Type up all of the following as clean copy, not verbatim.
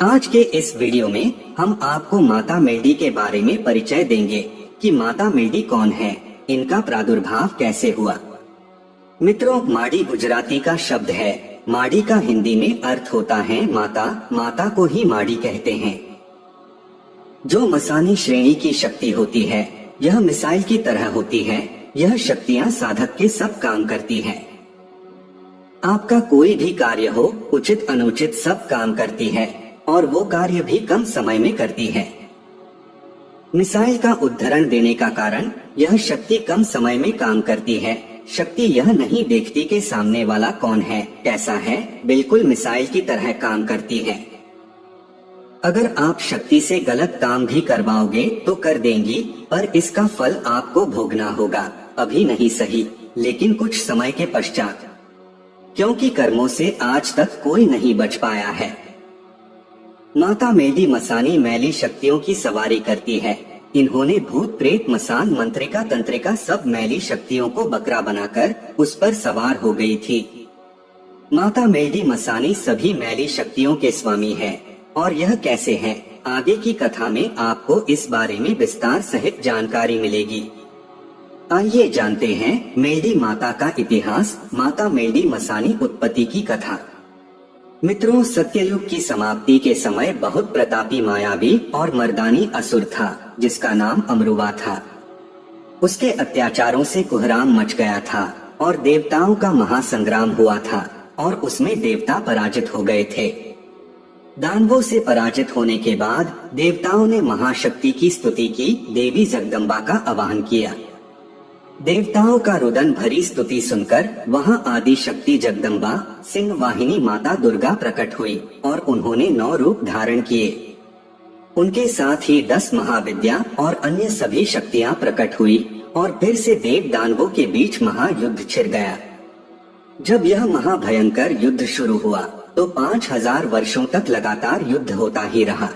आज के इस वीडियो में हम आपको माता मेडी के बारे में परिचय देंगे कि माता मेडी कौन है, इनका प्रादुर्भाव कैसे हुआ। मित्रों, माडी गुजराती का शब्द है। माडी का हिंदी में अर्थ होता है माता। माता को ही माडी कहते हैं। जो मसानी श्रेणी की शक्ति होती है, यह मिसाइल की तरह होती है। यह शक्तियाँ साधक के सब काम करती है। आपका कोई भी कार्य हो, उचित अनुचित सब काम करती है और वो कार्य भी कम समय में करती है। मिसाइल का उदाहरण देने का कारण, यह शक्ति कम समय में काम करती है। शक्ति यह नहीं देखती कि सामने वाला कौन है, कैसा है, बिल्कुल मिसाइल की तरह काम करती है। अगर आप शक्ति से गलत काम भी करवाओगे तो कर देंगी, पर इसका फल आपको भोगना होगा। अभी नहीं सही, लेकिन कुछ समय के पश्चात, क्योंकि कर्मों से आज तक कोई नहीं बच पाया है। माता मेडी मसानी मैली शक्तियों की सवारी करती है। इन्होंने भूत प्रेत मसान मंत्रिका तंत्रिका सब मैली शक्तियों को बकरा बनाकर उस पर सवार हो गई थी। माता मेडी मसानी सभी मैली शक्तियों के स्वामी है। और यह कैसे है, आगे की कथा में आपको इस बारे में विस्तार सहित जानकारी मिलेगी। आइए जानते हैं मेडी माता का इतिहास। माता मेडी मसानी उत्पत्ति की कथा। मित्रों, सत्ययुग की समाप्ति के समय बहुत प्रतापी, मायावी और मर्दानी असुर था, जिसका नाम अमरुवा था। उसके अत्याचारों से कुहराम मच गया था और देवताओं का महासंग्राम हुआ था और उसमें देवता पराजित हो गए थे। दानवों से पराजित होने के बाद देवताओं ने महाशक्ति की स्तुति की, देवी जगदम्बा का आवाहन किया। देवताओं का रुदन भरी स्तुति सुनकर वहां आदि शक्ति जगदम्बा सिंह वाहिनी माता दुर्गा प्रकट हुई और उन्होंने 9 रूप धारण किए। उनके साथ ही 10 महाविद्या और अन्य सभी शक्तियां प्रकट हुई और फिर से देव दानवों के बीच महायुद्ध छिड़ गया। जब यह महाभयंकर युद्ध शुरू हुआ तो 5000 वर्षों तक लगातार युद्ध होता ही रहा।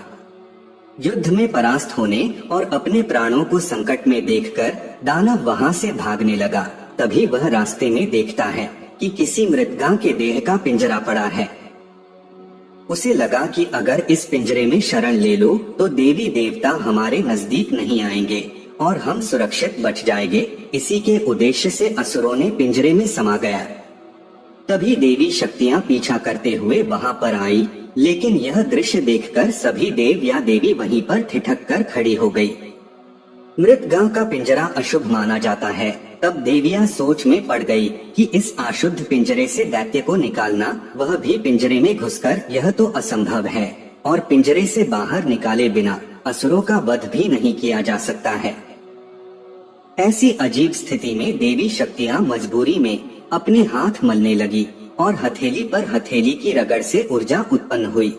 युद्ध में परास्त होने और अपने प्राणों को संकट में देखकर दानव वहां से भागने लगा। तभी वह रास्ते में देखता है कि किसी मृतगा के देह का पिंजरा पड़ा है। उसे लगा कि अगर इस पिंजरे में शरण ले लो तो देवी देवता हमारे नजदीक नहीं आएंगे और हम सुरक्षित बच जाएंगे। इसी के उद्देश्य से असुरों ने पिंजरे में समा गया। तभी देवी शक्तियां पीछा करते हुए वहां पर आई, लेकिन यह दृश्य देखकर सभी देव या देवी वहीं पर ठिठक कर खड़ी हो गई। मृत गां का पिंजरा अशुभ माना जाता है। तब देवियां सोच में पड़ गई कि इस अशुद्ध पिंजरे से दैत्य को निकालना, वह भी पिंजरे में घुसकर, यह तो असंभव है और पिंजरे से बाहर निकाले बिना असुरों का वध भी नहीं किया जा सकता है। ऐसी अजीब स्थिति में देवी शक्तियां मजबूरी में अपने हाथ मलने लगी और हथेली पर हथेली की रगड़ से ऊर्जा उत्पन्न हुई।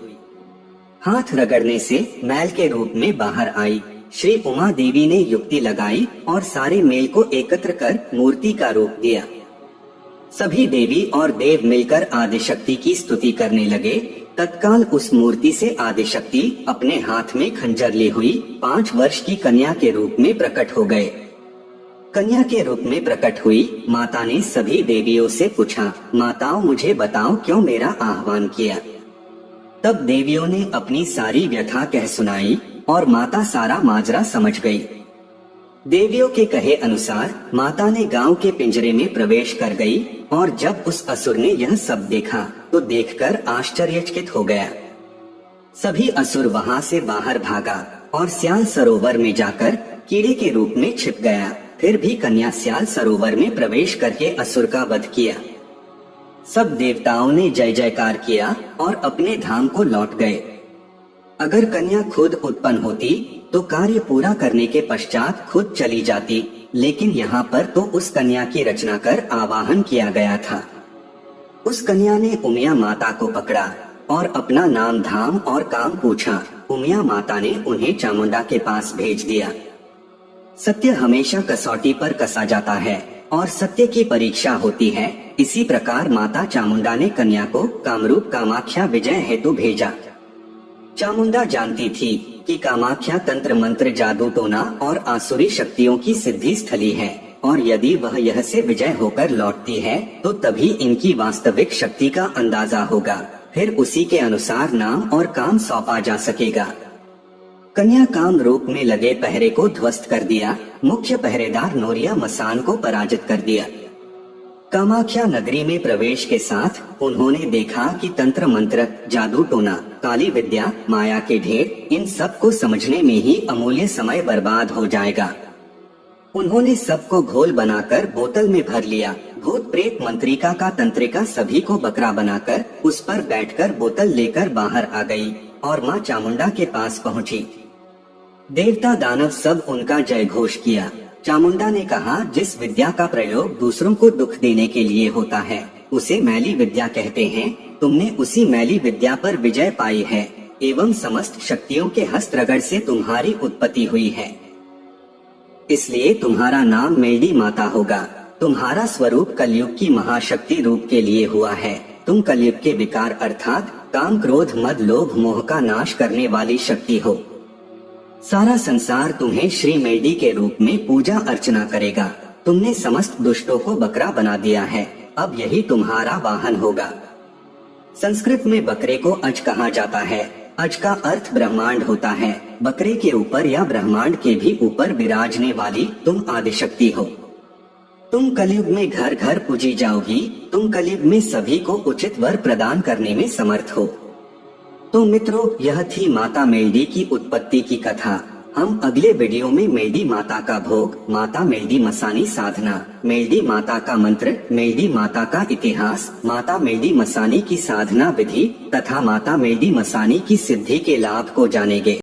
हाथ रगड़ने से मैल के रूप में बाहर आई। श्री उमा देवी ने युक्ति लगाई और सारे मेल को एकत्र कर मूर्ति का रूप दिया। सभी देवी और देव मिलकर आदिशक्ति की स्तुति करने लगे। तत्काल उस मूर्ति से आदिशक्ति अपने हाथ में खंजर ली हुई 5 वर्ष की कन्या के रूप में प्रकट हो गए। कन्या के रूप में प्रकट हुई माता ने सभी देवियों से पूछा, माताओं मुझे बताओ क्यों मेरा आह्वान किया। तब देवियों ने अपनी सारी व्यथा कह सुनाई और माता सारा माजरा समझ गई। देवियों के कहे अनुसार माता ने गांव के पिंजरे में प्रवेश कर गई और जब उस असुर ने यह सब देखा तो देखकर आश्चर्यचकित हो गया। सभी असुर वहां से बाहर भागा और स्याल सरोवर में जाकर कीड़े के रूप में छिप गया। फिर भी कन्या स्याल सरोवर में प्रवेश करके असुर का वध किया। सब देवताओं ने जय जयकार किया और अपने धाम को लौट गए। अगर कन्या खुद उत्पन्न होती तो कार्य पूरा करने के पश्चात खुद चली जाती, लेकिन यहाँ पर तो उस कन्या की रचना कर आवाहन किया गया था। उस कन्या ने उमिया माता को पकड़ा और अपना नाम, धाम और काम पूछा। उमिया माता ने उन्हें चामुंडा के पास भेज दिया। सत्य हमेशा कसौटी पर कसा जाता है और सत्य की परीक्षा होती है। इसी प्रकार माता चामुंडा ने कन्या को कामरूप कामाख्या विजय हेतु भेजा। चामुंडा जानती थी कि कामाख्या तंत्र मंत्र, जादू टोना और आसुरी शक्तियों की सिद्धि स्थली है और यदि वह यह से विजय होकर लौटती है तो तभी इनकी वास्तविक शक्ति का अंदाजा होगा। फिर उसी के अनुसार नाम और काम सौंपा जा सकेगा। कन्या काम रूप में लगे पहरे को ध्वस्त कर दिया, मुख्य पहरेदार नोरिया मसान को पराजित कर दिया। कामाख्या नगरी में प्रवेश के साथ उन्होंने देखा कि तंत्र मंत्र, जादू टोना, काली विद्या, माया के ढेर, इन सब को समझने में ही अमूल्य समय बर्बाद हो जाएगा। उन्होंने सबको घोल बनाकर बोतल में भर लिया। भूत प्रेत मंत्रिका का तंत्रिका सभी को बकरा बनाकर उस पर बैठकर बोतल लेकर बाहर आ गई और माँ चामुंडा के पास पहुँची। देवता दानव सब उनका जय घोष किया। चामुंडा ने कहा, जिस विद्या का प्रयोग दूसरों को दुख देने के लिए होता है उसे मैली विद्या कहते हैं। तुमने उसी मैली विद्या पर विजय पाई है एवं समस्त शक्तियों के हस्त रगड़ से तुम्हारी उत्पत्ति हुई है, इसलिए तुम्हारा नाम मेडी माता होगा। तुम्हारा स्वरूप कलयुग की महाशक्ति रूप के लिए हुआ है। तुम कलयुग के विकार अर्थात काम, क्रोध, मद, लोभ, मोह का नाश करने वाली शक्ति हो। सारा संसार तुम्हें श्री मेडी के रूप में पूजा अर्चना करेगा। तुमने समस्त दुष्टों को बकरा बना दिया है, अब यही तुम्हारा वाहन होगा। संस्कृत में बकरे को अज कहा जाता है। अज का अर्थ ब्रह्मांड होता है। बकरे के ऊपर या ब्रह्मांड के भी ऊपर विराजने वाली तुम आदिशक्ति हो। तुम कलयुग में घर घर पूजी जाओगी। तुम कलयुग में सभी को उचित वर प्रदान करने में समर्थ हो। तो मित्रों, यह थी माता मेडी की उत्पत्ति की कथा। हम अगले वीडियो में मेडी माता का भोग, माता मेडी मसानी साधना, मेडी माता का मंत्र, मेडी माता का इतिहास, माता मेडी मसानी की साधना विधि तथा माता मेडी मसानी की सिद्धि के लाभ को जानेंगे।